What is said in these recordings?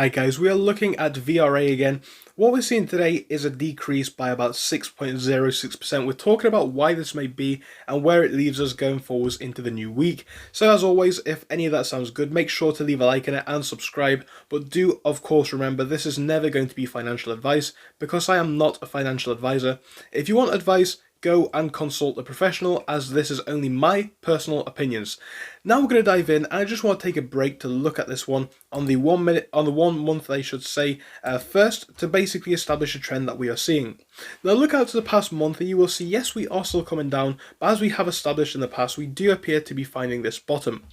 Hi guys, we are looking at VRA again. What we're seeing today is a decrease by about 6.06%. We're talking about why this may be and where it leaves us going forwards into the new week. So as always, if any of that sounds good, make sure to leave a like on it and subscribe. But do, of course, remember this is never going to be financial advice because I am not a financial advisor. If you want advice, go and consult a professional, as this is only my personal opinions. Now we're going to dive in, and I just want to take a break to look at this one on the 1 month, I should say, first to basically establish a trend that we are seeing. Now look out to the past month and you will see, yes, we are still coming down, but as we have established in the past, we do appear to be finding this bottom.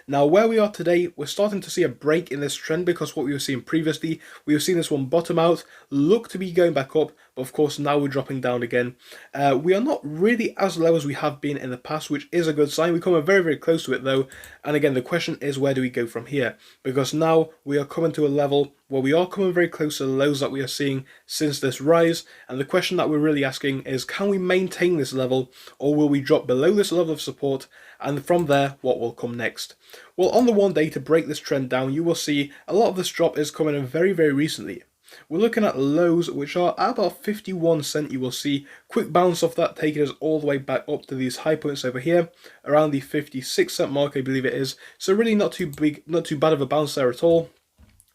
Now where we are today, we're starting to see a break in this trend because what we were seeing previously, we were seeing this one bottom out, look to be going back up, but of course now we're dropping down again. We are not really as low as we have been in the past, which is a good sign. We come very, very close to it though, and again the question is, where do we go from here? Because now we are coming to a level where we are coming very close to the lows that we are seeing since this rise, and the question that we're really asking is, can we maintain this level, or will we drop below this level of support, and from there what will come next? Well, on the 1 day, to break this trend down, you will see a lot of this drop is coming in very, very recently. We're looking at lows which are at about 51 cent. You will see quick bounce off that, taking us all the way back up to these high points over here around the 56 cent mark, I believe it is. So really not too bad of a bounce there at all,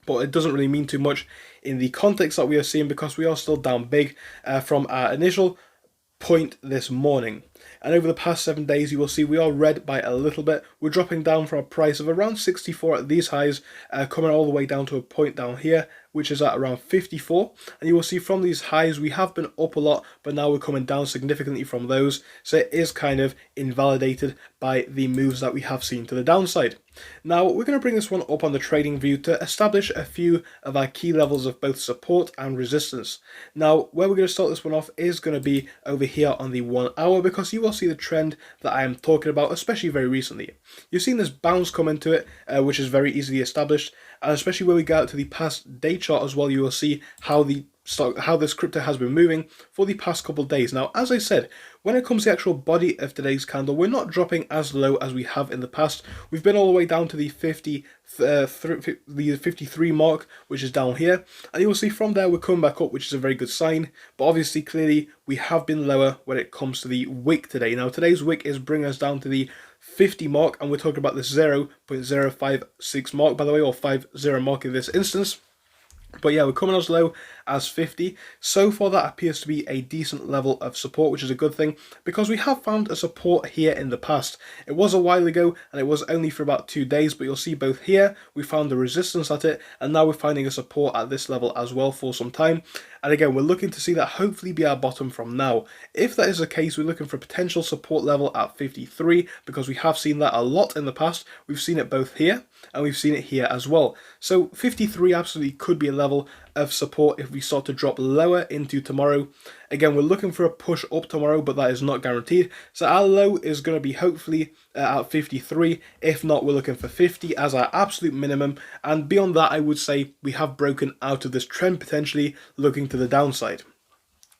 but it doesn't really mean too much in the context that we are seeing because we are still down big from our initial point this morning. And over the past 7 days, you will see we are red by a little bit. We're dropping down from a price of around 64 at these highs, coming all the way down to a point down here, which is at around 54. And you will see from these highs, we have been up a lot, but now we're coming down significantly from those. So it is kind of invalidated by the moves that we have seen to the downside. Now, we're going to bring this one up on the trading view to establish a few of our key levels of both support and resistance. Now, where we're going to start this one off is going to be over here on the 1 hour, because you will see the trend that I am talking about, especially very recently. You've seen this bounce come into it, which is very easily established, and especially when we go out to the past day chart as well, you will see how this crypto has been moving for the past couple of days. Now, as I said, when it comes to the actual body of today's candle, we're not dropping as low as we have in the past. We've been all the way down to the 53 mark, which is down here, and you will see from there we're coming back up, which is a very good sign. But obviously, clearly, we have been lower when it comes to the wick today. Now, today's wick is bringing us down to the 50 mark, and we're talking about the 0.056 mark, by the way, or 50 mark in this instance. But yeah, we're coming as low as 50. So far, that appears to be a decent level of support, which is a good thing, because we have found a support here in the past. It was a while ago, and it was only for about 2 days, but you'll see both here, we found the resistance at it, and now we're finding a support at this level as well for some time. And again, we're looking to see that hopefully be our bottom from now. If that is the case, we're looking for a potential support level at 53, because we have seen that a lot in the past. We've seen it both here, and we've seen it here as well. So 53 absolutely could be a level of support if we start to drop lower into tomorrow. Again, we're looking for a push up tomorrow, but that is not guaranteed. So our low is going to be hopefully at 53. If not, we're looking for 50 as our absolute minimum. And beyond that, I would say we have broken out of this trend, potentially looking to the downside.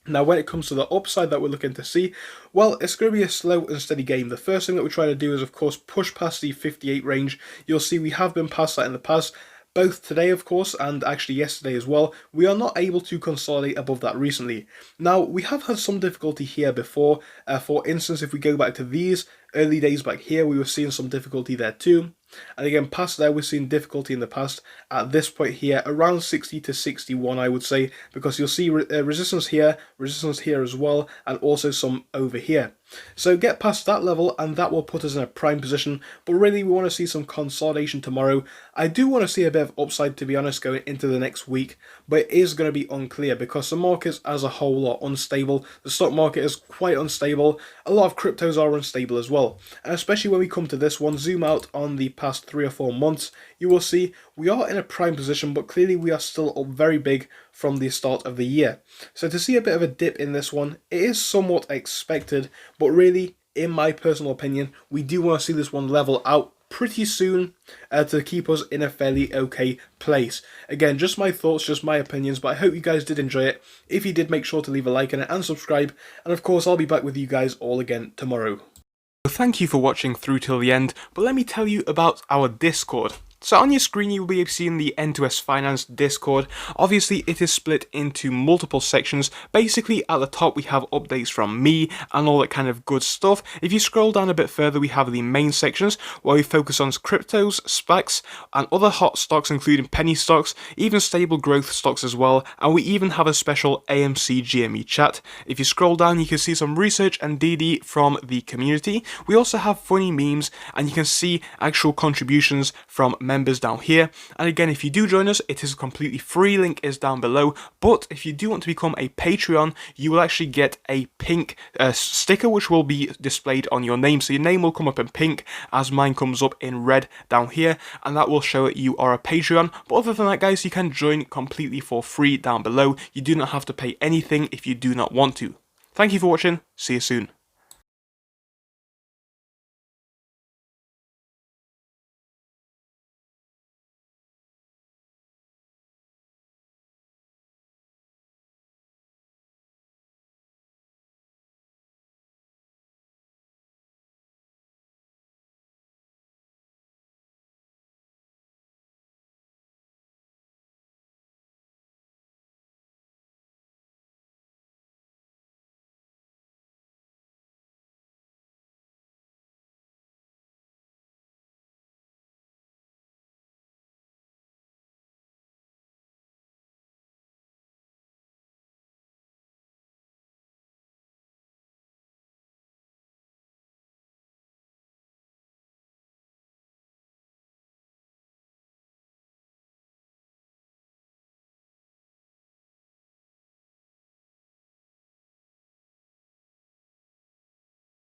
Now, when it comes to the upside that we're looking to see, well, it's going to be a slow and steady game. The first thing that we're trying to do is, of course, push past the 58 range. You'll see we have been past that in the past. Both today, of course, and actually yesterday as well, we are not able to consolidate above that recently. Now, we have had some difficulty here before. For instance, if we go back to these early days back here, we were seeing some difficulty there too. And again, past there, we've seen difficulty in the past at this point here, around 60 to 61, I would say, because you'll see resistance here as well, and also some over here. So get past that level, and that will put us in a prime position. But really, we want to see some consolidation tomorrow. I do want to see a bit of upside, to be honest, going into the next week, but it is going to be unclear because the markets as a whole are unstable. The stock market is quite unstable. A lot of cryptos are unstable as well. And especially when we come to this one, zoom out on the past 3 or 4 months, you will see we are in a prime position, but clearly we are still up very big from the start of the year. So to see a bit of a dip in this one, it is somewhat expected, but really, in my personal opinion, we do want to see this one level out pretty soon to keep us in a fairly okay place. Again, just my thoughts, just my opinions, but I hope you guys did enjoy it. If you did, make sure to leave a like on it and subscribe, and of course I'll be back with you guys all again tomorrow. Thank you for watching through till the end, but let me tell you about our Discord. So on your screen, you will be seeing the N2S Finance Discord. Obviously, it is split into multiple sections. Basically, at the top, we have updates from me and all that kind of good stuff. If you scroll down a bit further, we have the main sections where we focus on cryptos, SPACs, and other hot stocks, including penny stocks, even stable growth stocks as well. And we even have a special AMC GME chat. If you scroll down, you can see some research and DD from the community. We also have funny memes, and you can see actual contributions from members down here. And again, if you do join us, it is completely free, link is down below. But if you do want to become a Patreon, you will actually get a pink sticker which will be displayed on your name. So your name will come up in pink as mine comes up in red down here, and that will show that you are a Patreon. But other than that, guys, you can join completely for free down below. You do not have to pay anything if you do not want to. Thank you for watching, see you soon.